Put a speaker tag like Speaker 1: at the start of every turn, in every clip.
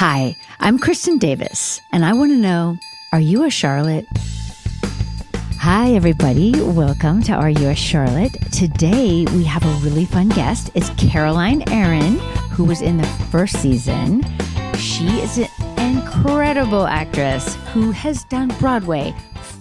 Speaker 1: Hi, I'm Kristen Davis, and I want to know, are you a Charlotte? Hi, everybody. Welcome to Are You a Charlotte? Today, we have a really fun guest. It's Caroline Aaron, who was in the first season. She is an incredible actress who has done Broadway,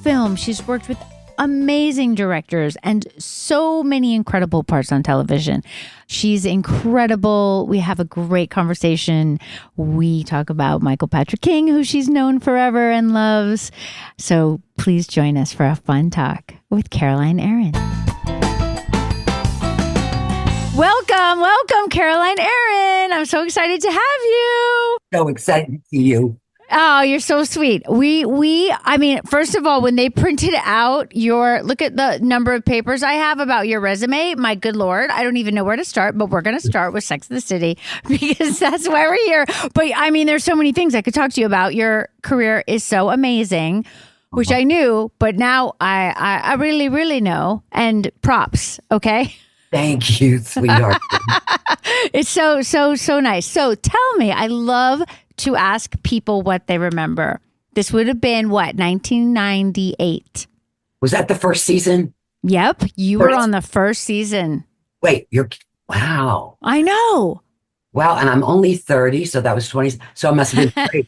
Speaker 1: film. She's worked with amazing directors and so many incredible parts on television. She's incredible. We have a great conversation. We talk about Michael Patrick King, who she's known forever and loves. So please join us for a fun talk with Caroline Aaron. Welcome, Caroline Aaron. I'm so excited to have you.
Speaker 2: So excited to see you.
Speaker 1: Oh, you're so sweet. I mean, first of all, when they printed out look at the number of papers I have about your resume. My good Lord, I don't even know where to start, but we're going to start with Sex and the City because that's why we're here. But I mean, there's so many things I could talk to you about. Your career is so amazing, which I knew, but now I really, really know. And props. Okay.
Speaker 2: Thank you, sweetheart.
Speaker 1: It's so nice. So tell me, I love to ask people what they remember. This would have been what, 1998?
Speaker 2: Was that the first season?
Speaker 1: Yep, you were on the first season.
Speaker 2: Wait, wow.
Speaker 1: I know.
Speaker 2: Wow, and I'm only 30, so that was 20. So I must have been 3.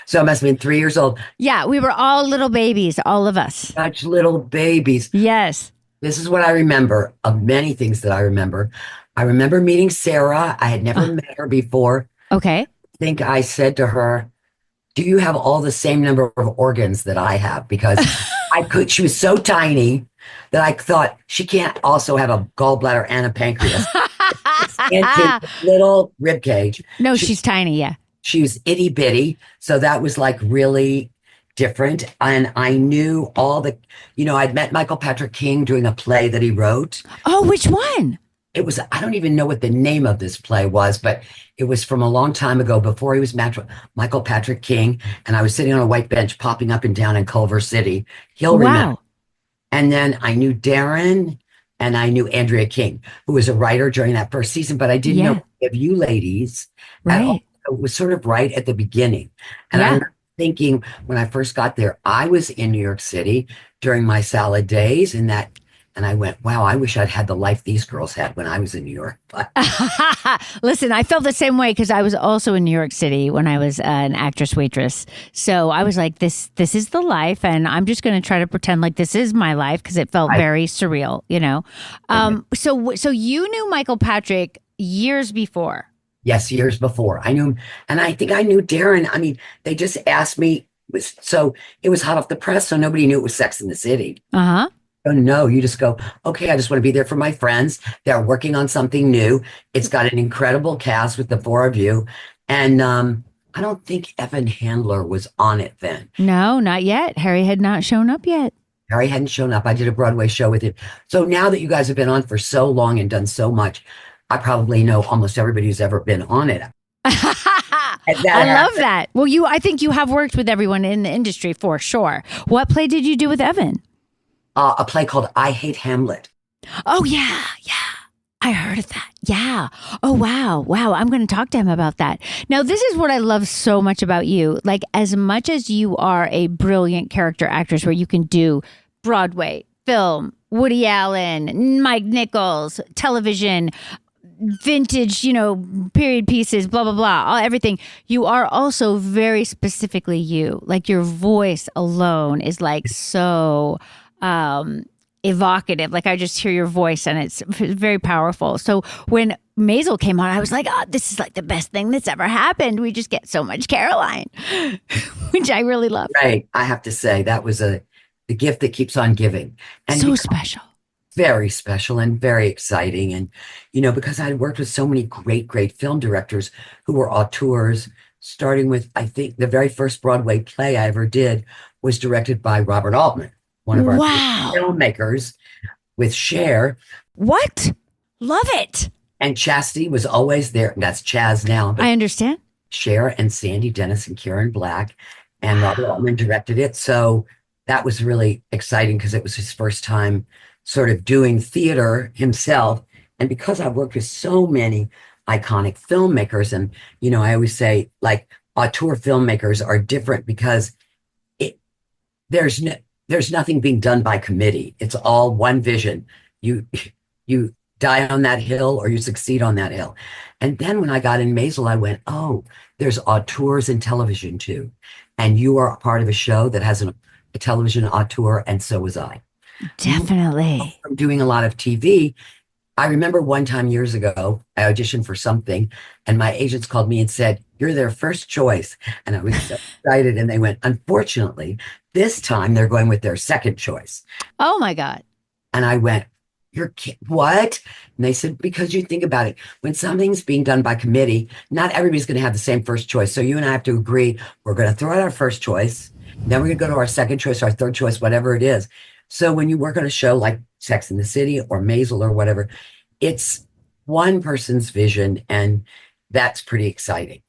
Speaker 2: So I must have been 3 years old.
Speaker 1: Yeah, we were all little babies, all of us.
Speaker 2: Such little babies.
Speaker 1: Yes.
Speaker 2: This is what I remember of many things that I remember. I remember meeting Sarah. I had never met her before.
Speaker 1: Okay.
Speaker 2: I think I said to her, do you have all the same number of organs that I have? Because she was so tiny that I thought she can't also have a gallbladder and a pancreas. And little rib cage.
Speaker 1: No, she's tiny. Yeah.
Speaker 2: She was itty bitty. So that was like really different. And I knew I'd met Michael Patrick King doing a play that he wrote.
Speaker 1: Oh, which one?
Speaker 2: It was, I don't even know what the name of this play was, but it was from a long time ago before he was Michael Patrick King. And I was sitting on a white bench popping up and down in Culver City. He'll remember. And then I knew Darren and I knew Andrea King, who was a writer during that first season, but I didn't know any of you ladies.
Speaker 1: Right.
Speaker 2: It was sort of right at the beginning. And I remember thinking when I first got there, I was in New York City during my salad days and I went, wow, I wish I'd had the life these girls had when I was in New York. But
Speaker 1: listen, I felt the same way because I was also in New York City when I was an actress waitress. So I was like, this is the life. And I'm just going to try to pretend like this is my life because it felt very surreal, you know? So you knew Michael Patrick years before.
Speaker 2: Yes, years before. I knew him. And I think I knew Darren. I mean, they just asked me. So it was hot off the press. So nobody knew it was Sex and the City.
Speaker 1: Uh-huh.
Speaker 2: Oh, no, you just go, okay, I just want to be there for my friends. They're working on something new. It's got an incredible cast with the 4 of you. And I don't think Evan Handler was on it then.
Speaker 1: No, not yet. Harry had not shown up yet.
Speaker 2: Harry hadn't shown up. I did a Broadway show with him. So now that you guys have been on for so long and done so much, I probably know almost everybody who's ever been on it.
Speaker 1: I love that. Well, I think you have worked with everyone in the industry for sure. What play did you do with Evan?
Speaker 2: A play called I Hate Hamlet.
Speaker 1: Oh, yeah. I heard of that. Yeah. Oh, wow. I'm going to talk to him about that. Now, this is what I love so much about you. Like, as much as you are a brilliant character actress where you can do Broadway, film, Woody Allen, Mike Nichols, television, vintage, period pieces, blah, blah, blah, everything. You are also very specifically you. Like, your voice alone is like so evocative. Like, I just hear your voice and it's very powerful. So when Maisel came on, I was like, oh, this is like the best thing that's ever happened. We just get so much Caroline, which I really love.
Speaker 2: Right. I have to say that was the gift that keeps on giving. And
Speaker 1: so special.
Speaker 2: Very special and very exciting. And, because I had worked with so many great film directors who were auteurs, starting with, I think the very first Broadway play I ever did was directed by Robert Altman, one of our filmmakers, with Cher.
Speaker 1: What? Love it.
Speaker 2: And Chastity was always there. That's Chaz now.
Speaker 1: I understand.
Speaker 2: Cher and Sandy Dennis and Karen Black and Robert Altman directed it. So that was really exciting because it was his first time sort of doing theater himself. And because I've worked with so many iconic filmmakers, and, I always say, like, auteur filmmakers are different because it there's no, there's nothing being done by committee. It's all one vision. You you die on that hill or you succeed on that hill. And then when I got in Maisel, I went, oh, there's auteurs in television too. And you are a part of a show that has a television auteur, and so was I.
Speaker 1: Definitely.
Speaker 2: From doing a lot of TV, I remember one time years ago, I auditioned for something, and my agents called me and said, "You're their first choice." And I was so excited. And they went, "Unfortunately, this time they're going with their second choice."
Speaker 1: Oh my God.
Speaker 2: And I went, what? And they said, because you think about it, when something's being done by committee, not everybody's going to have the same first choice. So you and I have to agree, we're going to throw out our first choice. Then we're going to go to our second choice, our third choice, whatever it is. So when you work on a show like Sex and the City or Maisel or whatever, it's one person's vision, and that's pretty exciting.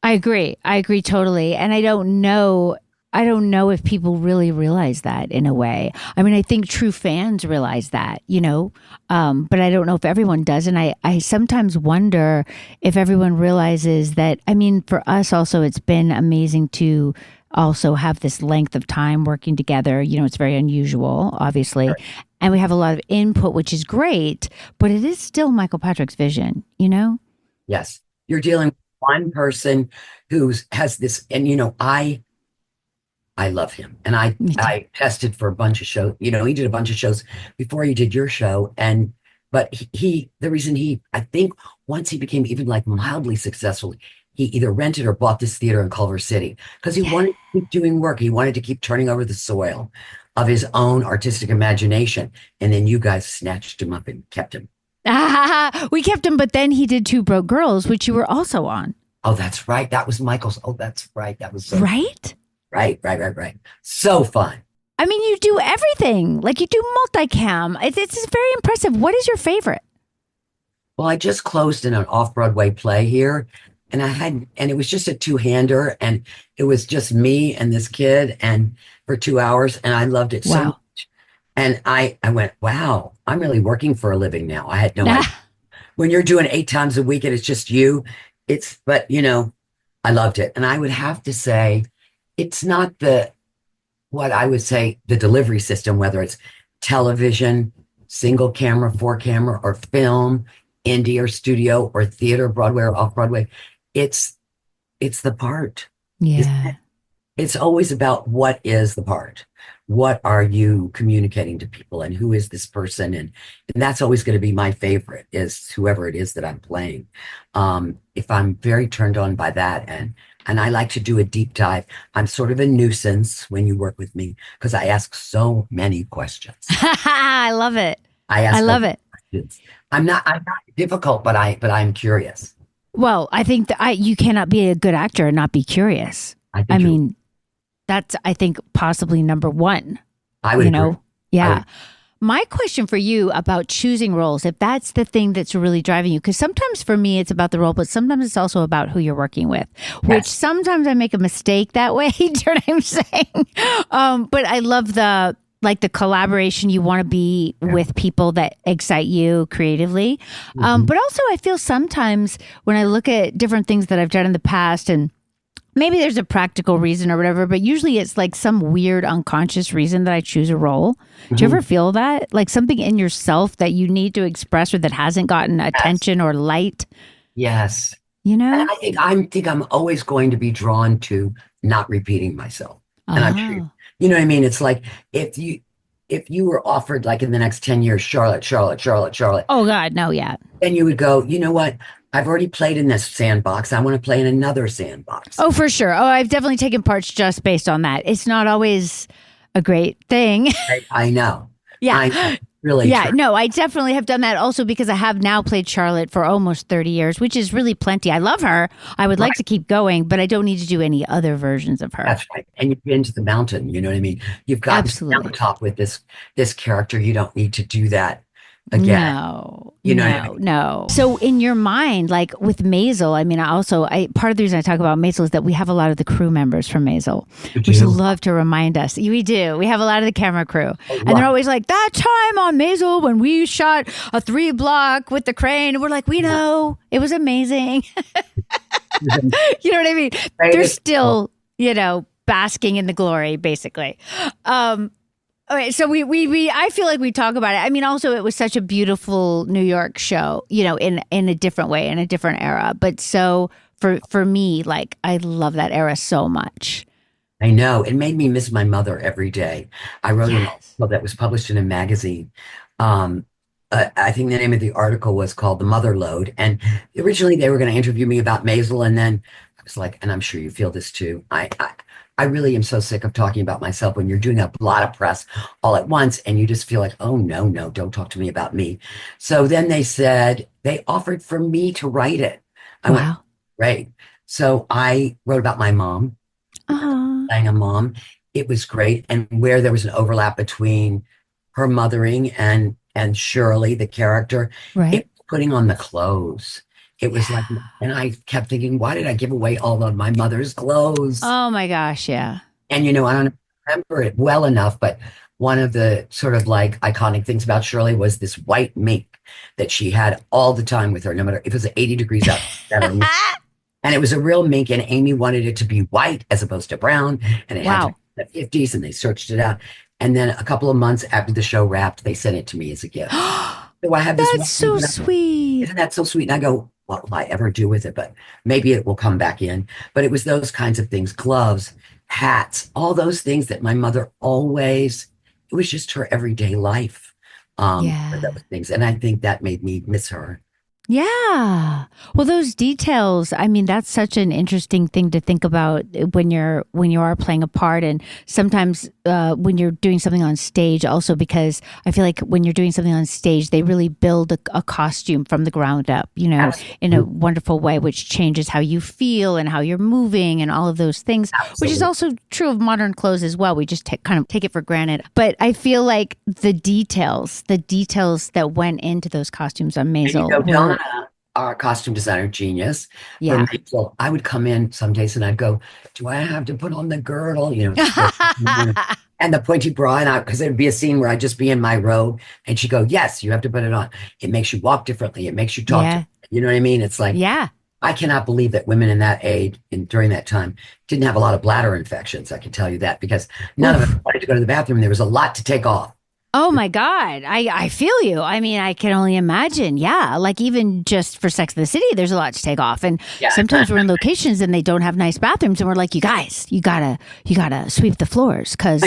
Speaker 1: I agree. I agree totally. And I don't know if people really realize that in a way. I mean, I think true fans realize that, but I don't know if everyone does. And I sometimes wonder if everyone realizes that, I mean, for us also, it's been amazing to also have this length of time working together. It's very unusual, obviously.
Speaker 2: Right.
Speaker 1: And we have a lot of input, which is great, but it is still Michael Patrick's vision,
Speaker 2: Yes. You're dealing with one person who has this, and I love him. And I tested for a bunch of shows. He did a bunch of shows before he did your show. But the reason I think once he became even like mildly successful, he either rented or bought this theater in Culver City because he wanted to keep doing work. He wanted to keep turning over the soil of his own artistic imagination. And then you guys snatched him up and kept him.
Speaker 1: We kept him, but then he did Two Broke Girls, which you were also on.
Speaker 2: Oh, that's right. That was Michael's. Oh, that's right. That was so
Speaker 1: right.
Speaker 2: Right. So fun.
Speaker 1: I mean, you do everything. Like you do multicam. It's very impressive. What is your favorite?
Speaker 2: Well, I just closed in an off-Broadway play here, and it was just a two-hander, and it was just me and this kid, and for 2 hours, and I loved it so much. And I went, wow, I'm really working for a living now. I had no idea. When you're doing 8 times a week and it's just you, but I loved it. And I would have to say, it's not what I would say the delivery system, whether it's television, single camera, 4 camera, or film, indie or studio or theater, Broadway or off Broadway. It's the part.
Speaker 1: Yeah.
Speaker 2: It's always about what is the part. What are you communicating to people, and who is this person? And that's always going to be my favorite, is whoever it is that I'm playing. If I'm very turned on by that, and I like to do a deep dive. I'm sort of a nuisance when you work with me because I ask so many questions.
Speaker 1: I love it.
Speaker 2: I
Speaker 1: love it.
Speaker 2: Questions. I'm not difficult, but I'm curious.
Speaker 1: Well, I think that you cannot be a good actor and not be curious. I mean, that's, I think, possibly number one.
Speaker 2: I would agree.
Speaker 1: Yeah. My question for you about choosing roles, if that's the thing that's really driving you, because sometimes for me it's about the role, but sometimes it's also about who you're working with, which sometimes I make a mistake that way. Do you know what I'm saying? But I love the collaboration. You want to be with people that excite you creatively. But also I feel sometimes when I look at different things that I've done in the past, and maybe there's a practical reason or whatever, but usually it's like some weird unconscious reason that I choose a role. Do you ever feel that? Like something in yourself that you need to express or that hasn't gotten attention or light?
Speaker 2: Yes. And I think I'm always going to be drawn to not repeating myself. And I'm sure, you know what I mean? It's like if you were offered like in the next 10 years, Charlotte.
Speaker 1: Oh God, no, yeah.
Speaker 2: Then you would go, you know what? I've already played in this sandbox. I want to play in another sandbox.
Speaker 1: Oh, for sure. Oh, I've definitely taken parts just based on that. It's not always a great thing.
Speaker 2: I know.
Speaker 1: Yeah.
Speaker 2: I know. Really?
Speaker 1: Yeah.
Speaker 2: True.
Speaker 1: No, I definitely have done that also because I have now played Charlotte for almost 30 years, which is really plenty. I love her. I would like to keep going, but I don't need to do any other versions of her.
Speaker 2: That's right. And you've been to the mountain. You know what I mean? You've got to down the top with this character. You don't need to do that again.
Speaker 1: No,
Speaker 2: you know what I mean?
Speaker 1: No. So in your mind, like with Maisel, I mean, part of the reason I talk about Maisel is that we have a lot of the crew members from Maisel, which love to remind us. We do. We have a lot of the camera crew. And they're always like, that time on Maisel when we shot a 3 block with the crane. And we're like, we know. It was amazing. You know what I mean? They're
Speaker 2: Greatest.
Speaker 1: still, basking in the glory, basically. Okay, so I feel like we talk about it. I mean, also it was such a beautiful New York show, in a different way, in a different era. But so for me, like I love that era so much.
Speaker 2: I know. It made me miss my mother every day. I wrote an
Speaker 1: Yes.
Speaker 2: article that was published in a magazine. Um, I think the name of the article was called The Mother Load. And originally they were going to interview me about Maisel. And then I was like, and I'm sure you feel this too. I really am so sick of talking about myself when you're doing a lot of press all at once and you just feel like, oh, no, no, don't talk to me about me. So then they said they offered for me to write it. I went,
Speaker 1: Wow.
Speaker 2: great. So I wrote about my mom
Speaker 1: Uh-huh.
Speaker 2: playing a mom. It was great. And where there was an overlap between her mothering and Shirley, the character,
Speaker 1: Right.
Speaker 2: it was putting on the clothes. It was
Speaker 1: Yeah.
Speaker 2: like, and I kept thinking, why did I give away all of my mother's clothes?
Speaker 1: Oh my gosh. Yeah.
Speaker 2: And I don't remember it well enough, but one of the sort of like iconic things about Shirley was this white mink that she had all the time with her, no matter if it was 80 degrees out. And it was a real mink, and Amy wanted it to be white as opposed to brown, and it had to be
Speaker 1: Wow.
Speaker 2: in the 50s, and they searched it out. And then a couple of months after the show wrapped, they sent it to me as a gift. So I have this
Speaker 1: That's
Speaker 2: one mink,
Speaker 1: so sweet.
Speaker 2: isn't that so sweet? And I go, what will I ever do with it? But maybe it will come back in. But it was those kinds of things, gloves, hats, all those things that my mother always, it was just her everyday life for
Speaker 1: Yeah.
Speaker 2: those things. And I think that made me miss her.
Speaker 1: Yeah. Well, those details, I mean, that's such an interesting thing to think about when you are playing a part, and sometimes when you're doing something on stage also, because I feel like when you're doing something on stage, they really build a costume from the ground up, in a
Speaker 2: Absolutely.
Speaker 1: wonderful way, which changes how you feel and how you're moving and all of those things, which is
Speaker 2: Absolutely.
Speaker 1: also true of modern clothes as well. We just kind of take it for granted. But I feel like the details that went into those costumes on
Speaker 2: And
Speaker 1: Maisel
Speaker 2: Donna,
Speaker 1: were,
Speaker 2: our costume designer genius, for
Speaker 1: yeah.
Speaker 2: Maisel, I would come in some days and I'd go, do I have to put on the girdle? It's 4 in the morning. And the pointy bra, and because there'd be a scene where I'd just be in my robe, and she'd go, yes, you have to put it on. It makes you walk differently. It makes you talk
Speaker 1: Yeah.
Speaker 2: differently. You know what I mean? It's like,
Speaker 1: Yeah.
Speaker 2: I cannot believe that women in that age and during that time didn't have a lot of bladder infections. I can tell you that because none of us
Speaker 1: Oof.
Speaker 2: wanted to go to the bathroom. There was a lot to take off.
Speaker 1: Oh my God. I feel you. I mean, I can only imagine. Yeah. Like even just for Sex and the City, there's a lot to take off. And
Speaker 2: Yeah.
Speaker 1: sometimes we're in locations and they don't have nice bathrooms. And we're like, you guys, you gotta sweep the floors because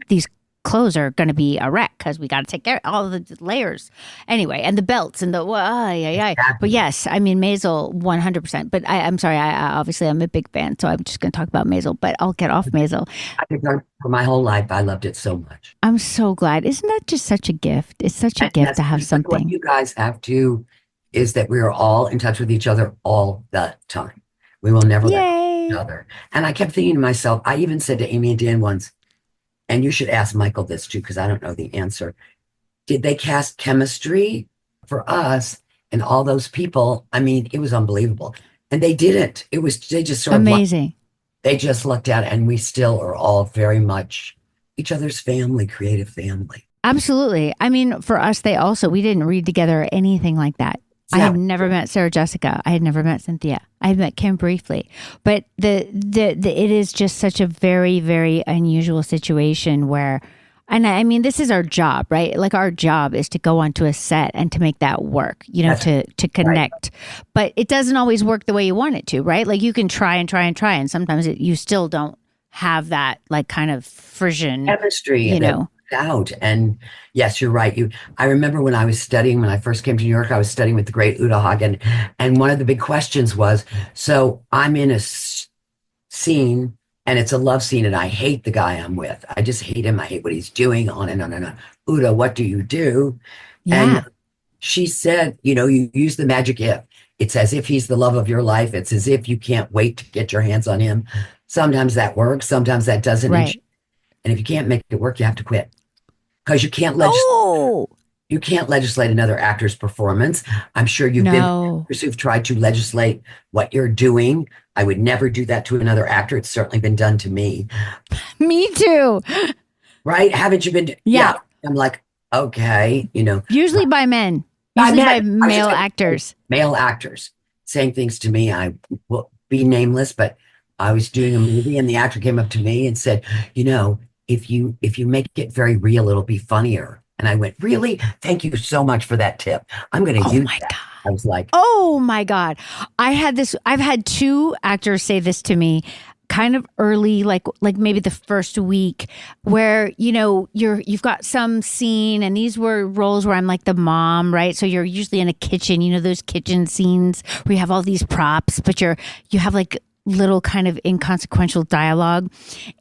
Speaker 1: these clothes are going to be a wreck because we got to take care of all the layers. Anyway, and the belts and the, yeah. But
Speaker 2: Exactly.
Speaker 1: yes, I mean, Maisel 100%. But I'm sorry. Obviously I'm a big fan. So I'm just going to talk about Maisel, but I'll get off Maisel.
Speaker 2: I could learn for my whole life. I loved it so much.
Speaker 1: I'm so glad. Isn't that just such a gift? It's such a
Speaker 2: And
Speaker 1: gift
Speaker 2: that's
Speaker 1: to have
Speaker 2: what
Speaker 1: something.
Speaker 2: you guys have to is that we are all in touch with each other all the time. We will never let go of each
Speaker 1: Yay.
Speaker 2: other. And I kept thinking to myself, I even said to Amy and Dan once, and you should ask Michael this too, because I don't know the answer. Did they cast chemistry for us and all those people? I mean, it was unbelievable. And they didn't. It was, they just sort of,
Speaker 1: Amazing.
Speaker 2: they just looked at it, and we still are all very much each other's family, creative family.
Speaker 1: Absolutely. I mean, for us, we didn't read together or anything like that. I had
Speaker 2: Exactly.
Speaker 1: never met Sarah Jessica. I had never met Cynthia. I had met Kim briefly, but it is just such a very, very unusual situation where, and I mean, this is our job, right? Like our job is to go onto a set and to make that work,
Speaker 2: That's
Speaker 1: to
Speaker 2: right.
Speaker 1: connect, but it doesn't always work the way you want it to, right? Like you can try and try and try, and sometimes you still don't have that like kind of frisson,
Speaker 2: Chemistry
Speaker 1: you
Speaker 2: that
Speaker 1: know.
Speaker 2: out. And yes, you're right. I remember when I was studying, when I first came to New York, I was studying with the great Uta Hagen. And one of the big questions was, so I'm in a scene and it's a love scene and I hate the guy I'm with. I just hate him. I hate what he's doing, on and on and on. Uta, what do you do? And
Speaker 1: Yeah.
Speaker 2: she said, you use the magic if. It's as if he's the love of your life. It's as if you can't wait to get your hands on him. Sometimes that works. Sometimes that doesn't.
Speaker 1: Right.
Speaker 2: And if you can't make it work, you have to quit because
Speaker 1: Oh,
Speaker 2: you can't legislate another actor's performance. I'm sure you've been
Speaker 1: no.
Speaker 2: actors who've tried to legislate what you're doing. I would never do that to another actor. It's certainly been done to me,
Speaker 1: Me too.
Speaker 2: right? Haven't you been?
Speaker 1: Yeah.
Speaker 2: Yeah. I'm like, okay,
Speaker 1: Usually by men.
Speaker 2: I
Speaker 1: Usually by
Speaker 2: met, I was just
Speaker 1: male
Speaker 2: gonna say,
Speaker 1: actors.
Speaker 2: male actors saying things to me. I will be nameless, but I was doing a movie and the actor came up to me and said, you know, if you make it very real, it'll be funnier. And I went, really? Thank you so much for that tip. I'm going to
Speaker 1: Oh
Speaker 2: use
Speaker 1: my
Speaker 2: that.
Speaker 1: God.
Speaker 2: I was like,
Speaker 1: Oh my God. I've had two actors say this to me kind of early, like maybe the first week, where, you've got some scene, and these were roles where I'm like the mom, right? So you're usually in a kitchen, those kitchen scenes where you have all these props, but you have like little kind of inconsequential dialogue,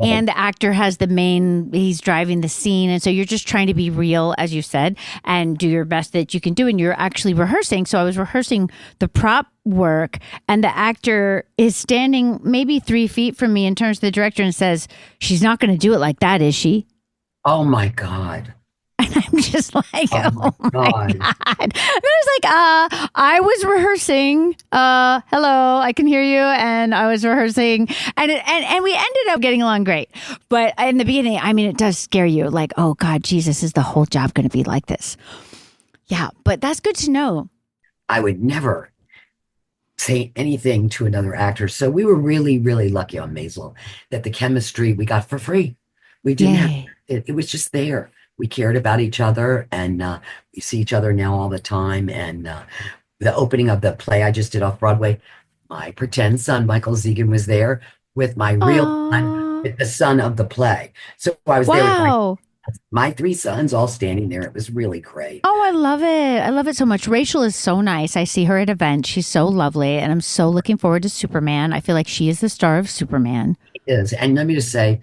Speaker 2: oh,
Speaker 1: and the actor has he's driving the scene, and so you're just trying to be real, as you said, and do your best that you can do, and you're actually rehearsing. So I was rehearsing the prop work, and the actor is standing maybe 3 feet from me and turns to the director and says, "She's not going to do it like that, is she?"
Speaker 2: oh my God.
Speaker 1: And I'm just like,
Speaker 2: Oh my
Speaker 1: oh my
Speaker 2: God.
Speaker 1: God. And I was like, I was rehearsing. Hello, I can hear you. And I was rehearsing. And we ended up getting along great. But in the beginning, I mean, it does scare you. Like, oh God, Jesus, is the whole job going to be like this? Yeah, but that's good to know.
Speaker 2: I would never say anything to another actor. So we were really, really lucky on Maisel that the chemistry we got for free. We didn't have
Speaker 1: Yay.
Speaker 2: it, it was just there. We cared about each other, and we see each other now all the time. And the opening of the play I just did off Broadway, my pretend son, Michael Zegan, was there with my real son,
Speaker 1: Oh,
Speaker 2: with the son of the play. So I was there with
Speaker 1: wow.
Speaker 2: my three sons all standing there. It was really great.
Speaker 1: Oh, I love it. I love it so much. Rachel is so nice. I see her at events. She's so lovely. And I'm so looking forward to Superman. I feel like she is the star of Superman.
Speaker 2: It is. And let me just say,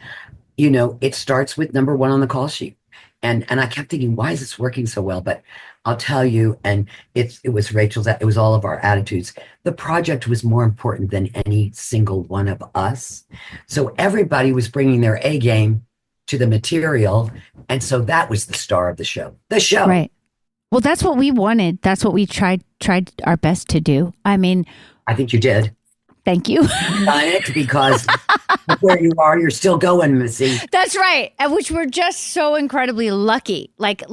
Speaker 2: it starts with number one on the call sheet. And I kept thinking, why is this working so well? But I'll tell you, and it was Rachel's, it was all of our attitudes. The project was more important than any single one of us. So everybody was bringing their A game to the material. And so that was the star of the show. The show.
Speaker 1: Right. Well, that's what we wanted. That's what we tried our best to do. I mean,
Speaker 2: I think you did.
Speaker 1: thank you.
Speaker 2: It because where you are, you're still going, Missy.
Speaker 1: That's right. And which we're just so incredibly lucky. Like,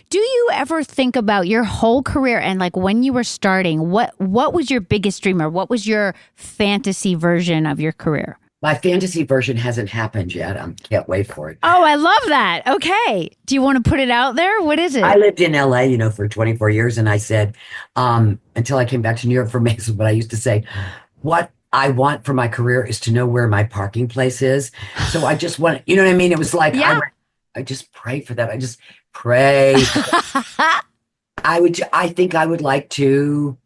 Speaker 1: do you ever think about your whole career and like when you were starting, what was your biggest dream, or what was your fantasy version of your career?
Speaker 2: My fantasy version hasn't happened yet. I can't wait for it.
Speaker 1: Oh, I love that. Okay. Do you want to put it out there? What is it?
Speaker 2: I lived in LA, for 24 years. And I said, until I came back to New York for Maisel, but I used to say, what I want for my career is to know where my parking place is. So I just want, you know what I mean? It was like,
Speaker 1: Yeah.
Speaker 2: I just pray for that. I just pray. I think I would like to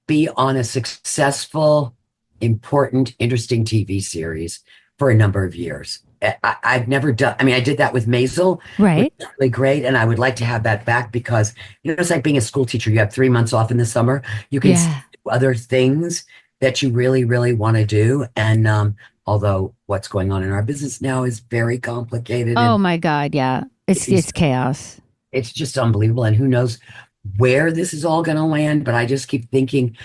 Speaker 2: be on a successful, important, interesting TV series for a number of years. I've never done, I did that with Maisel, which
Speaker 1: Right.
Speaker 2: was really great. And I would like to have that back because, it's like being a school teacher. You have 3 months off in the summer. You can
Speaker 1: Yeah.
Speaker 2: do other things that you really, really want to do. And although what's going on in our business now is very complicated
Speaker 1: Oh
Speaker 2: and
Speaker 1: my God. Yeah. It's chaos.
Speaker 2: it's just unbelievable. And who knows where this is all going to land. But I just keep thinking,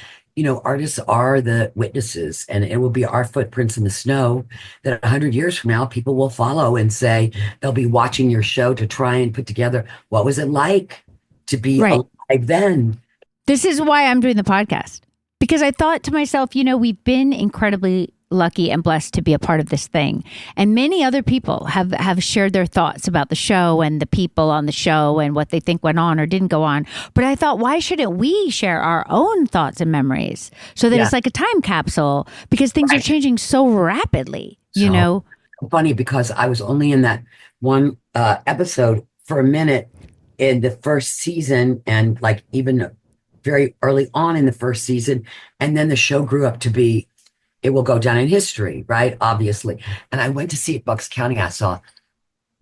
Speaker 2: artists are the witnesses, and it will be our footprints in the snow that 100 years from now, people will follow and say they'll be watching your show to try and put together what was it like to be
Speaker 1: Right.
Speaker 2: alive then.
Speaker 1: This is why I'm doing the podcast, because I thought to myself, we've been incredibly lucky and blessed to be a part of this thing. And many other people have shared their thoughts about the show and the people on the show and what they think went on or didn't go on. But I thought, why shouldn't we share our own thoughts and memories so that it's like a time capsule, because things are changing so rapidly,
Speaker 2: So funny, because I was only in that one episode for a minute in the first season, and like even very early on in the first season. And then the show grew up to be, it will go down in history, right? Obviously. And I went to see it, Bucks County. I saw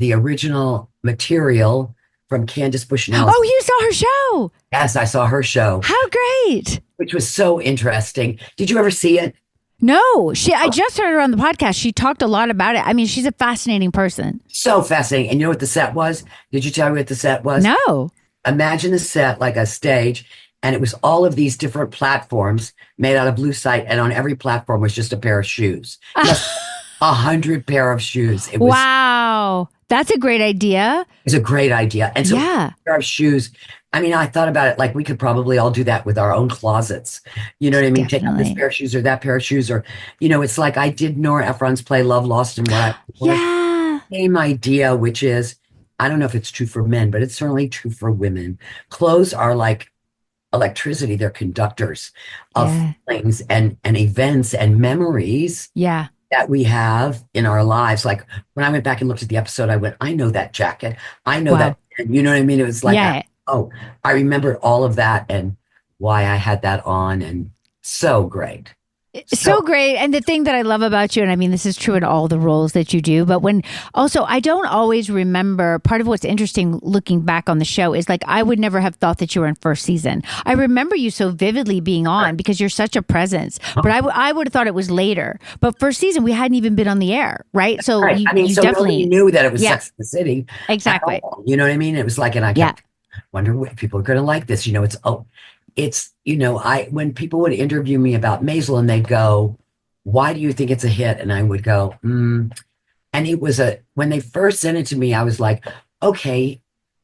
Speaker 2: the original material from Candace Bushnell.
Speaker 1: Oh, you saw her show.
Speaker 2: Yes, I saw her show,
Speaker 1: How great.
Speaker 2: which was so interesting. Did you ever see it?
Speaker 1: No, I just heard her on the podcast. She talked a lot about it. I mean, she's a fascinating person.
Speaker 2: So fascinating. And you know what the set was? Did you tell me what the set was?
Speaker 1: No.
Speaker 2: Imagine the set like a stage, and it was all of these different platforms made out of lucite, and on every platform was just a pair of shoes. Yes, 100 pair of shoes. It was
Speaker 1: Wow. Wow. That's a great idea.
Speaker 2: It's a great idea. And so
Speaker 1: Yeah,
Speaker 2: pair of shoes. I mean, I thought about it like we could probably all do that with our own closets. You know what I mean? Take out this
Speaker 1: definitely.
Speaker 2: pair of shoes or that pair of shoes, or, it's like I did Nora Ephron's play Love Lost and What I Wore.
Speaker 1: Yeah.
Speaker 2: Same idea, which is, I don't know if it's true for men, but it's certainly true for women. Clothes are like electricity, they're conductors of
Speaker 1: Yeah.
Speaker 2: feelings and events and memories
Speaker 1: Yeah.
Speaker 2: that we have in our lives. Like when I went back and looked at the episode, I went, I know that jacket. I know that.
Speaker 1: Wow.
Speaker 2: You know what I mean? It was like,
Speaker 1: Yeah.
Speaker 2: oh, I remembered all of that and why I had that on. And so great.
Speaker 1: So
Speaker 2: So
Speaker 1: great. And the thing that I love about you, and I mean, this is true in all the roles that you do, but when also, I don't always remember part of what's interesting looking back on the show is like, I would never have thought that you were in first season. I remember you so vividly being on because you're such a presence, but I would have thought it was later. But first season, we hadn't even been on the air, right? So
Speaker 2: right. I mean,
Speaker 1: you
Speaker 2: so nobody
Speaker 1: definitely,
Speaker 2: knew that it was
Speaker 1: yeah,
Speaker 2: Sex in the City at
Speaker 1: exactly.
Speaker 2: all. You know what I mean? It was like, and I
Speaker 1: Yeah.
Speaker 2: kept wondering if people are going to like this. When people would interview me about Maisel and they'd go, why do you think it's a hit? And I would go, And when they first sent it to me, I was like, okay,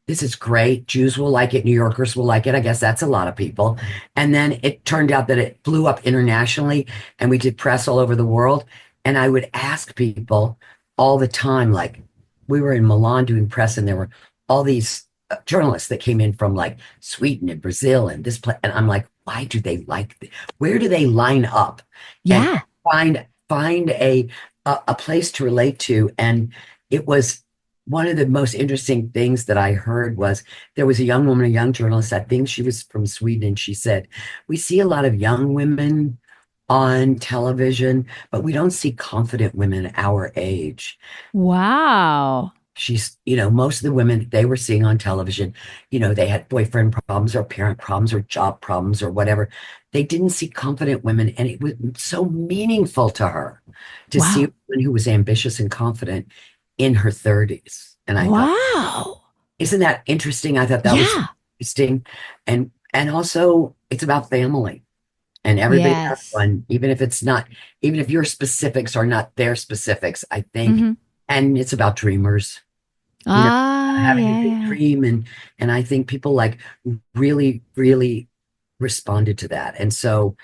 Speaker 2: this is great. Jews will like it. New Yorkers will like it. I guess that's a lot of people. And then it turned out that it blew up internationally and we did press all over the world. And I would ask people all the time, like we were in Milan doing press and there were all these journalists that came in from like Sweden and Brazil and this place. And I'm like, why do they like this? Where do they line up and
Speaker 1: Yeah.
Speaker 2: find a place to relate to? And it was one of the most interesting things that I heard was there was a young woman, a young journalist, I think she was from Sweden, and she said, we see a lot of young women on television, but we don't see confident women our age.
Speaker 1: Wow.
Speaker 2: Most of the women they were seeing on television, they had boyfriend problems or parent problems or job problems or whatever. They didn't see confident women. And it was so meaningful to her to see a
Speaker 1: Wow.
Speaker 2: woman who was ambitious and confident in her 30s. And I thought,
Speaker 1: Wow.
Speaker 2: isn't that interesting? I thought that was
Speaker 1: Yeah.
Speaker 2: interesting. And also it's about family and everybody has
Speaker 1: Yes.
Speaker 2: one, even if your specifics are not their specifics, I think.
Speaker 1: Mm-hmm.
Speaker 2: And it's about dreamers,
Speaker 1: Ah,
Speaker 2: having a
Speaker 1: yeah,
Speaker 2: big
Speaker 1: yeah.
Speaker 2: dream. And I think people like really, really responded to that. And so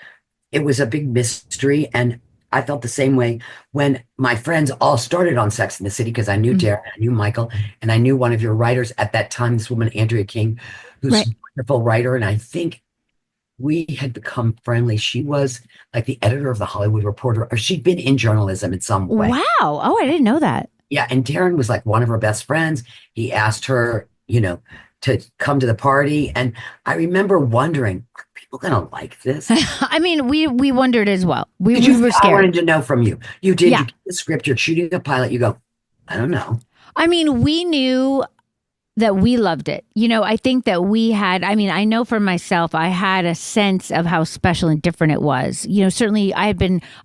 Speaker 2: it was a big mystery. And I felt the same way when my friends all started on Sex in the City because I knew
Speaker 1: Mm.
Speaker 2: Darren, I knew Michael, and I knew one of your writers at that time, this woman, Andrea King, who's
Speaker 1: Right.
Speaker 2: a wonderful writer. And I think we had become friendly. She was like the editor of the Hollywood Reporter, or she'd been in journalism in some way.
Speaker 1: Wow. Oh, I didn't know that.
Speaker 2: Yeah, and Darren was like one of her best friends. He asked her, to come to the party. And I remember wondering, are people gonna like this?
Speaker 1: I mean, we wondered as well. We were
Speaker 2: I
Speaker 1: scared.
Speaker 2: wanted to know from you. You did,
Speaker 1: Yeah.
Speaker 2: you get the script, you're shooting a pilot, you go, I don't know.
Speaker 1: I mean, we knew that we loved it. I think that I know for myself, I had a sense of how special and different it was. Certainly I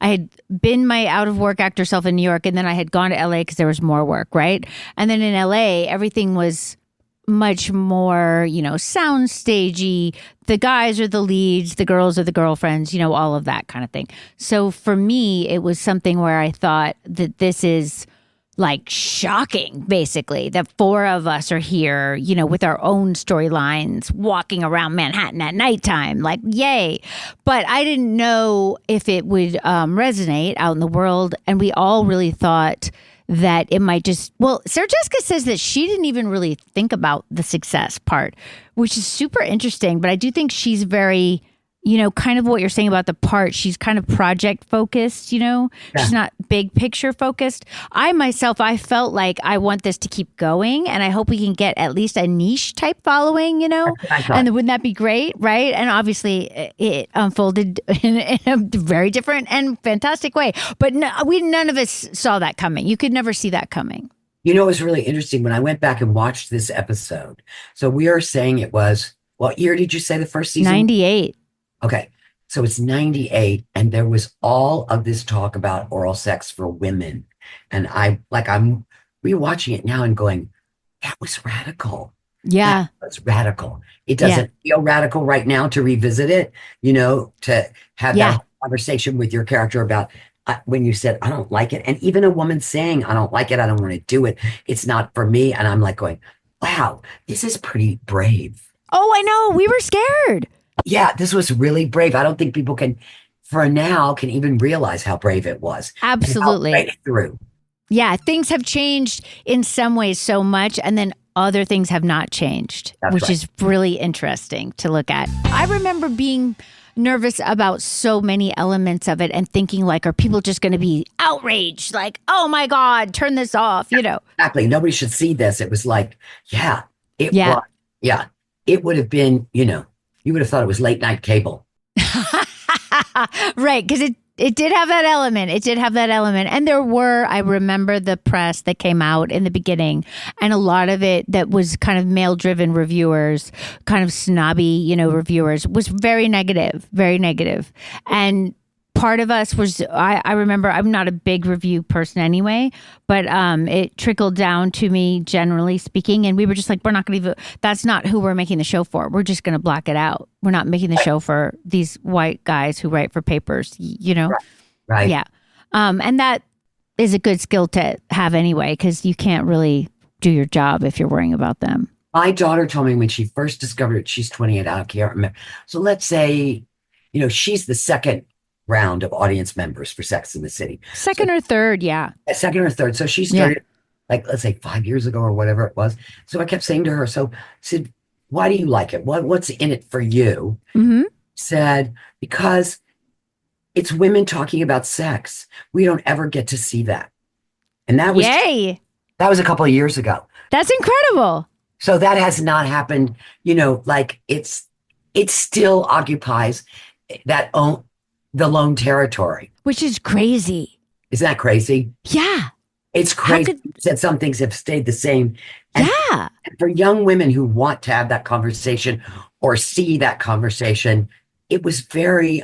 Speaker 1: had been my out of work actor self in New York, and then I had gone to LA because there was more work, right? And then in LA, everything was much more, sound stagey. The guys are the leads, the girls are the girlfriends, all of that kind of thing. So for me, it was something where I thought that this is like shocking, basically, that four of us are here, with our own storylines, walking around Manhattan at nighttime, like, yay. But I didn't know if it would resonate out in the world. And we all really thought that it might Sarah Jessica says that she didn't even really think about the success part, which is super interesting. But I do think she's very, kind of what you're saying about the part. She's kind of project focused,
Speaker 2: Yeah.
Speaker 1: She's not big picture focused. I felt like I want this to keep going, and I hope we can get at least a niche type following,
Speaker 2: That's what I thought.
Speaker 1: and wouldn't that be great, right? And obviously it unfolded in a very different and fantastic way. But none of us saw that coming. You could never see that coming.
Speaker 2: It was really interesting when I went back and watched this episode. So we are saying it was, what year did you say the first season?
Speaker 1: 98.
Speaker 2: Okay. So it's 98, and there was all of this talk about oral sex for women. And I'm rewatching it now and going, that was radical.
Speaker 1: Yeah.
Speaker 2: That was radical. It doesn't feel radical right now to revisit it, to have
Speaker 1: Yeah.
Speaker 2: that conversation with your character about when you said, I don't like it. And even a woman saying, I don't like it, I don't want to do it, it's not for me. And I'm like going, wow, this is pretty brave.
Speaker 1: Oh, I know. We were scared.
Speaker 2: Yeah, this was really brave. I don't think people can, for now, can even realize how brave it was. And how
Speaker 1: Absolutely.
Speaker 2: right through.
Speaker 1: Yeah, things have changed in some ways so much, and then other things have not changed,
Speaker 2: That's
Speaker 1: which
Speaker 2: right.
Speaker 1: is really interesting to look at. I remember being nervous about so many elements of it and thinking like, are people just going to be outraged? Like, oh my God, turn this off, you know?
Speaker 2: Exactly. Nobody should see this. It was like, yeah, it
Speaker 1: Yeah.
Speaker 2: was. Yeah. It would have been, you would have thought it was late night cable.
Speaker 1: Right, because it did have that element. It did have that element. And I remember the press that came out in the beginning, and a lot of it that was kind of male driven reviewers, kind of snobby, reviewers, was very negative, very negative. And part of us was, I remember, I'm not a big review person anyway, but it trickled down to me, generally speaking. And we were just like, we're not going to, that's not who we're making the show for. We're just going to block it out. We're not making the show for these white guys who write for papers,
Speaker 2: Right.
Speaker 1: Yeah. And that is a good skill to have anyway, because you can't really do your job if you're worrying about them.
Speaker 2: My daughter told me when she first discovered it, she's 28, I can't remember. So let's say, she's the second round of audience members for Sex in the City.
Speaker 1: Second or third, yeah.
Speaker 2: Second or third. So she started like, let's say 5 years ago or whatever it was. So I kept saying to her, I said, why do you like it? What's in it for you?
Speaker 1: Mm-hmm.
Speaker 2: Said, because it's women talking about sex. We don't ever get to see that. And that was a couple of years ago.
Speaker 1: That's incredible.
Speaker 2: So that has not happened, like it still occupies the lone territory.
Speaker 1: Which is crazy.
Speaker 2: Isn't that crazy?
Speaker 1: Yeah.
Speaker 2: It's crazy that some things have stayed the same. And
Speaker 1: yeah.
Speaker 2: For young women who want to have that conversation or see that conversation, it was very,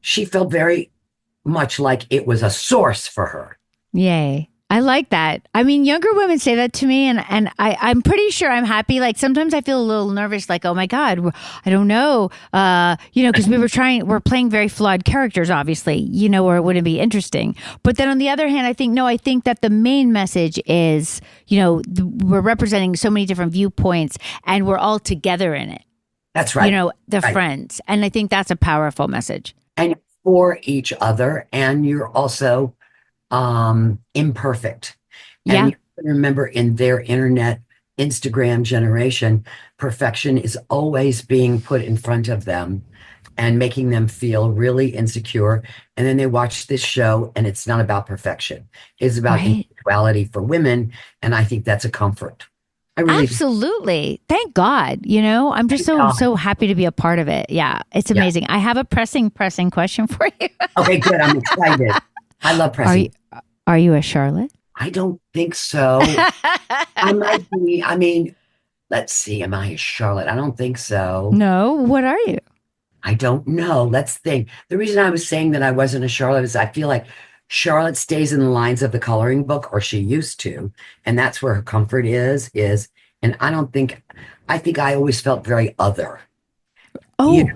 Speaker 2: she felt very much like it was a source for her.
Speaker 1: Yay. I like that. I mean, younger women say that to me, and I'm pretty sure I'm happy. Like sometimes I feel a little nervous, like, oh my God, I don't know, because we're playing very flawed characters, obviously, or it wouldn't be interesting. But then on the other hand, I think that the main message is, we're representing so many different viewpoints, and we're all together in it.
Speaker 2: That's right.
Speaker 1: Right. Friends. And I think that's a powerful message.
Speaker 2: And for each other, and you're also imperfect. And you remember in their internet, Instagram generation, perfection is always being put in front of them and making them feel really insecure. And then they watch this show and it's not about perfection. It's about individuality for women. And I think that's a comfort.
Speaker 1: Absolutely. Thank God. I'm just so happy to be a part of it. Yeah. It's amazing. I have a pressing question for you.
Speaker 2: Okay, good. I'm excited. I love pressing.
Speaker 1: Are you a Charlotte?
Speaker 2: I don't think so. I might be. I mean, let's see. Am I a Charlotte? I don't think so.
Speaker 1: No. What are you?
Speaker 2: I don't know. Let's think. The reason I was saying that I wasn't a Charlotte is I feel like Charlotte stays in the lines of the coloring book, or she used to. And that's where her comfort is. And I think I always felt very other.
Speaker 1: Oh,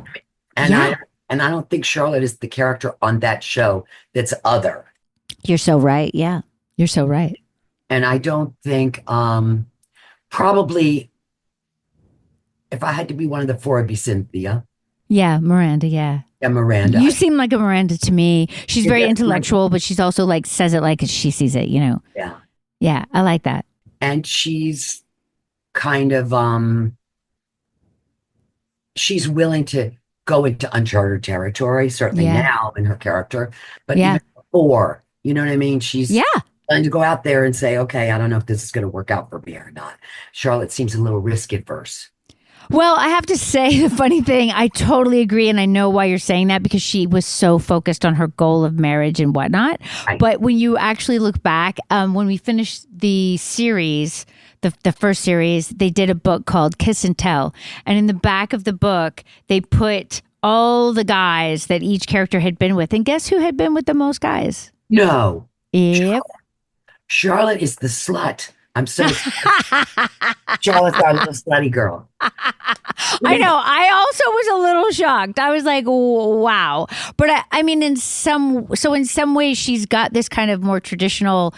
Speaker 2: and I don't think Charlotte is the character on that show that's other.
Speaker 1: You're so right. Yeah, you're so right.
Speaker 2: And I don't think, probably, if I had to be one of the four, it'd be Cynthia.
Speaker 1: Yeah, Miranda. Yeah.
Speaker 2: Yeah, Miranda.
Speaker 1: You seem like a Miranda to me. She's very intellectual, but she's also like says it like she sees it.
Speaker 2: Yeah.
Speaker 1: Yeah, I like that.
Speaker 2: And she's kind of, she's willing to go into uncharted territory, certainly now in her character, but even before. You know what I mean? She's willing to go out there and say, okay, I don't know if this is going to work out for me or not. Charlotte seems a little risk adverse.
Speaker 1: Well, I have to say the funny thing, I totally agree. And I know why you're saying that, because she was so focused on her goal of marriage and whatnot. Right. But when you actually look back, when we finished the series, the first series, they did a book called Kiss and Tell. And in the back of the book, they put all the guys that each character had been with. And guess who had been with the most guys?
Speaker 2: No.
Speaker 1: Yep.
Speaker 2: Charlotte is the slut I'm so Charlotte's our little slutty girl.
Speaker 1: I know. I also was a little shocked. I was like, wow. But I mean, in some ways, she's got this kind of more traditional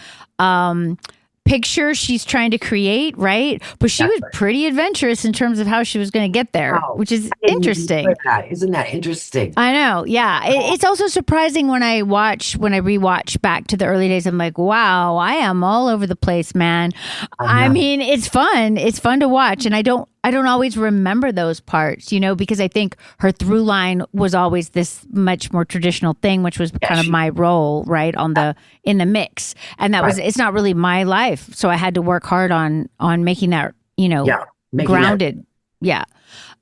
Speaker 1: picture she's trying to create, right? But she was pretty adventurous in terms of how she was going to get there, which is interesting.
Speaker 2: Isn't that interesting?
Speaker 1: I know. Yeah. It's also surprising when I rewatch back to the early days. I'm like, wow, I am all over the place, man. I mean, it's fun. It's fun to watch. And I don't always remember those parts, because I think her through line was always this much more traditional thing, which was kind of my role, right, in the mix. And that was, it's not really my life. So I had to work hard on making that, grounded. Yeah.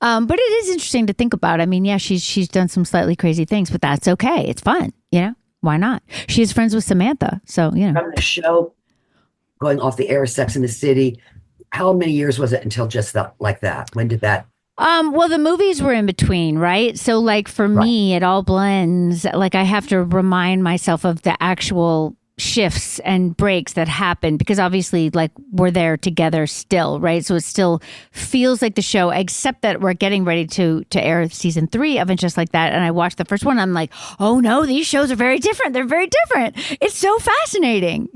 Speaker 1: But it is interesting to think about. I mean, yeah, she's done some slightly crazy things, but that's okay. It's fun. Why not? She is friends with Samantha. So,
Speaker 2: From the show going off the air, Sex in the City, how many years was it until just like that? When did that?
Speaker 1: Well, the movies were in between, right? So like for me, it all blends. Like I have to remind myself of the actual shifts and breaks that happen because obviously like we're there together still, right? So it still feels like the show, except that we're getting ready to air season 3 of it just like that. And I watched the first one. I'm like, oh no, these shows are very different. They're very different. It's so fascinating,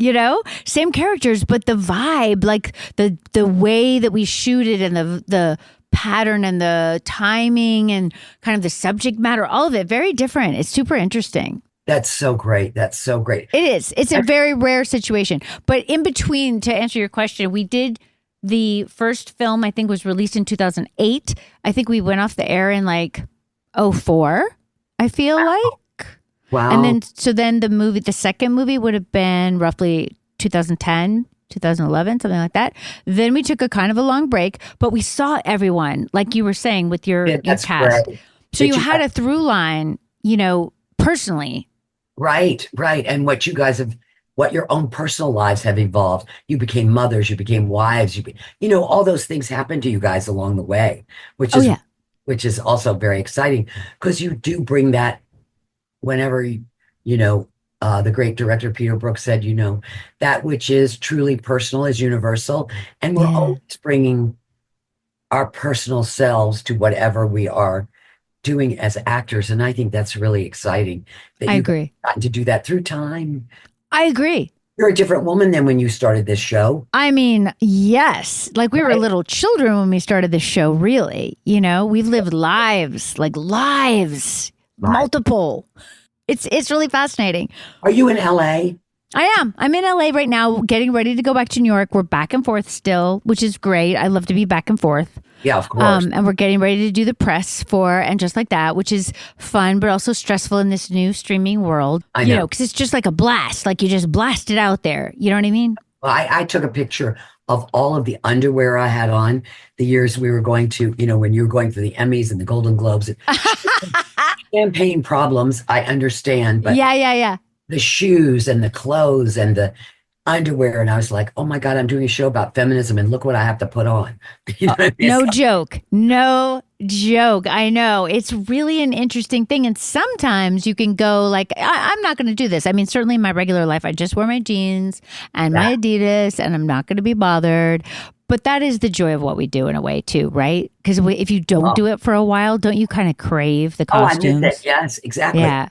Speaker 1: same characters, but the vibe, like the way that we shoot it and the pattern and the timing and kind of the subject matter, all of it, very different. It's super interesting.
Speaker 2: That's so great. That's so great.
Speaker 1: It is. It's a very rare situation. But in between, to answer your question, we did the first film, I think was released in 2008. I think we went off the air in like 2004, I feel like.
Speaker 2: Wow.
Speaker 1: And then the second movie would have been roughly 2010, 2011, something like that. Then we took a kind of a long break, but we saw everyone, like you were saying, with your cast. Great. So you had a through line, personally.
Speaker 2: Right. And what you guys what your own personal lives have evolved. You became mothers, you became wives, all those things happened to you guys along the way, which is also very exciting because you do bring that whenever, the great director Peter Brook said, that which is truly personal is universal. And we're always bringing our personal selves to whatever we are doing as actors. And I think that's really exciting that you've gotten to do that through time.
Speaker 1: I agree.
Speaker 2: You're a different woman than when you started this show.
Speaker 1: I mean, yes. Like we were little children when we started this show, really. We've lived lives, multiple. It's really fascinating.
Speaker 2: Are you in LA?
Speaker 1: I am. I'm in LA right now, getting ready to go back to New York. We're back and forth still, which is great. I love to be back and forth.
Speaker 2: Yeah, of course.
Speaker 1: And we're getting ready to do the press for And Just Like That, which is fun, but also stressful in this new streaming world.
Speaker 2: I know.
Speaker 1: Because it's just like a blast. Like you just blast it out there. You know what I mean?
Speaker 2: Well, I took a picture of all of the underwear I had on the years we were going to, when you were going for the Emmys and the Golden Globes. Champagne problems, I understand. But
Speaker 1: yeah.
Speaker 2: The shoes and the clothes and the underwear. And I was like, oh my God, I'm doing a show about feminism and look what I have to put on.
Speaker 1: No joke. I know. It's really an interesting thing. And sometimes you can go like, I'm not going to do this. I mean, certainly in my regular life, I just wear my jeans and my Adidas and I'm not going to be bothered. But that is the joy of what we do in a way too, right? Because if you don't do it for a while, don't you kind of crave the costumes?
Speaker 2: I miss it. Yes, exactly.
Speaker 1: Yeah,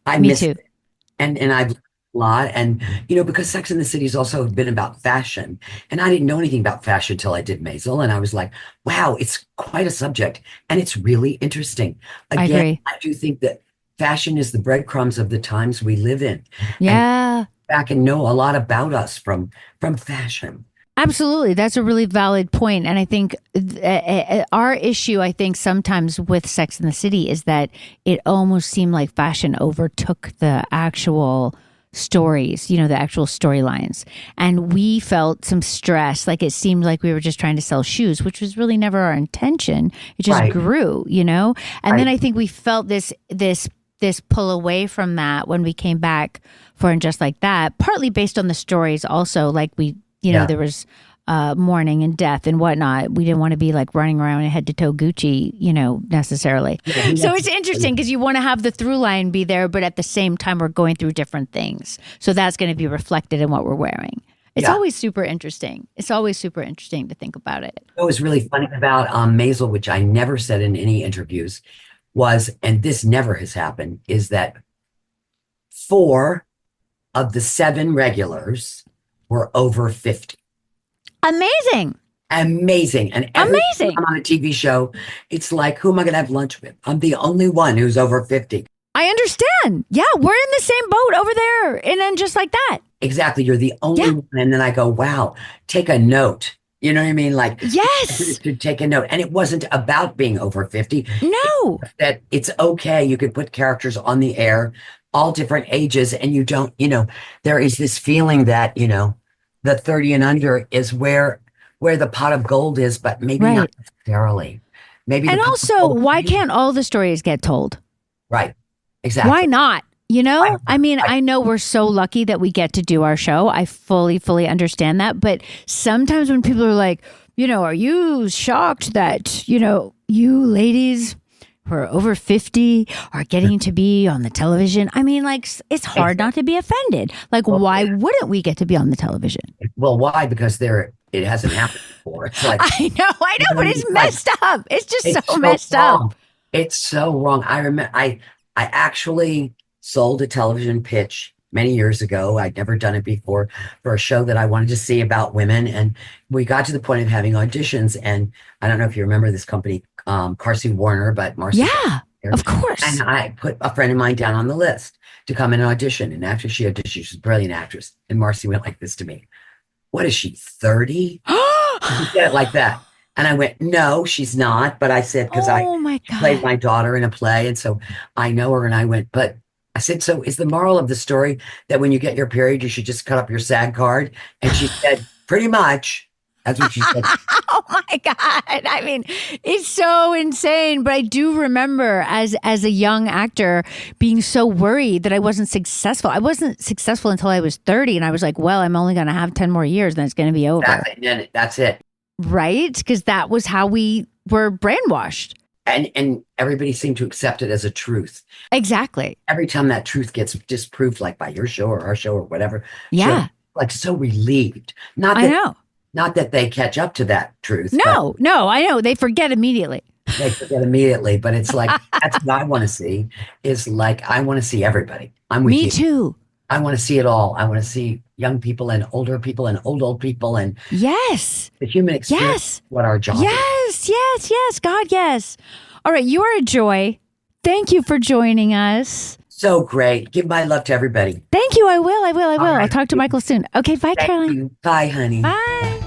Speaker 2: I miss it. And I've learned a lot. And, because Sex and the City has also been about fashion. And I didn't know anything about fashion until I did Maisel. And I was like, wow, it's quite a subject. And it's really interesting. Again,
Speaker 1: I agree.
Speaker 2: I do think that fashion is the breadcrumbs of the times we live in.
Speaker 1: Yeah.
Speaker 2: And back and know a lot about us from fashion.
Speaker 1: Absolutely. That's a really valid point. And I think our issue, sometimes with Sex and the City is that it almost seemed like fashion overtook the actual stories, the actual storylines. And we felt some stress. Like it seemed like we were just trying to sell shoes, which was really never our intention. It just grew, And then I think we felt this pull away from that when we came back for And Just Like That, partly based on the stories also, like there was mourning and death and whatnot. We didn't want to be like running around in head to toe Gucci, necessarily. Yeah, so it's interesting because you want to have the through line be there, but at the same time, we're going through different things. So that's going to be reflected in what we're wearing. It's
Speaker 2: Yeah.
Speaker 1: always super interesting. It's always super interesting to think about it.
Speaker 2: What was really funny about Maisel, which I never said in any interviews, was, and this never has happened, is that 4 of the 7 regulars were over 50.
Speaker 1: Amazing.
Speaker 2: Amazing. And every time
Speaker 1: Amazing.
Speaker 2: I'm on a TV show, it's like, who am I going to have lunch with? I'm the only one who's over 50.
Speaker 1: I understand. Yeah, we're in the same boat over there. And then just like that.
Speaker 2: Exactly. You're the only
Speaker 1: Yeah.
Speaker 2: one. And then I go, wow, take a note. You know what I mean? Like,
Speaker 1: Yes.
Speaker 2: to take a note. And it wasn't about being over 50.
Speaker 1: No.
Speaker 2: That it's okay. You could put characters on the air, all different ages, and you don't, there is this feeling that, the 30 and under is where the pot of gold is, but maybe not
Speaker 1: Right.
Speaker 2: necessarily. Maybe
Speaker 1: And
Speaker 2: the pot of
Speaker 1: also,
Speaker 2: gold-
Speaker 1: why can't all the stories get told?
Speaker 2: Right. Exactly.
Speaker 1: Why not? You know,
Speaker 2: Right.
Speaker 1: I mean, I know we're so lucky that we get to do our show. I fully understand that. But sometimes when people are like, are you shocked that, you ladies who are over 50 are getting to be on the television? I mean, like, it's hard not to be offended. Like,
Speaker 2: Well,
Speaker 1: why wouldn't we get to be on the television?
Speaker 2: Well, why? Because it hasn't happened before. It's like,
Speaker 1: I know, but it's
Speaker 2: like,
Speaker 1: messed up. It's just
Speaker 2: it's
Speaker 1: so messed
Speaker 2: wrong.
Speaker 1: up.
Speaker 2: It's so wrong. I remember I actually sold a television pitch many years ago. I'd never done it before for a show that I wanted to see about women. And we got to the point of having auditions. And I don't know if you remember this company, Carsey Warner, but Marcy.
Speaker 1: Yeah, of course.
Speaker 2: And I put a friend of mine down on the list to come in and audition. And after she auditioned, she was a brilliant actress. And Marcy went like this to me. What is she, 30? She said it like that. And I went, no, she's not. But I said, because I played my daughter in a play. And so I know her. And I went, but I said, so is the moral of the story that when you get your period, you should just cut up your SAG card? And she said, pretty much. That's what she said.
Speaker 1: Oh my God. I mean, it's so insane. But I do remember as a young actor being so worried that I wasn't successful. I wasn't successful until I was 30. And I was like, well, I'm only going to have 10 more years, then it's going to be over.
Speaker 2: That's it.
Speaker 1: Right? Because that was how we were brainwashed.
Speaker 2: And everybody seemed to accept it as a truth.
Speaker 1: Exactly.
Speaker 2: Every time that truth gets disproved, like by your show or our show or whatever.
Speaker 1: Yeah.
Speaker 2: Like so relieved.
Speaker 1: I know.
Speaker 2: Not that they catch up to that truth.
Speaker 1: No, I know. They forget immediately.
Speaker 2: They forget immediately. But it's like, that's what I want to see, is like, I want to see everybody. I'm with you.
Speaker 1: Me too.
Speaker 2: I want to see it all. I want to see young people and older people and old people and
Speaker 1: yes,
Speaker 2: the human experience.
Speaker 1: Yes.
Speaker 2: What our job is.
Speaker 1: Yes. God, yes. All right. You are a joy. Thank you for joining us.
Speaker 2: So great. Give my love to everybody.
Speaker 1: Thank you. I will.
Speaker 2: All right.
Speaker 1: I'll talk to Michael soon. Okay. Bye,
Speaker 2: Thank
Speaker 1: Caroline.
Speaker 2: you. Bye, honey.
Speaker 1: Bye.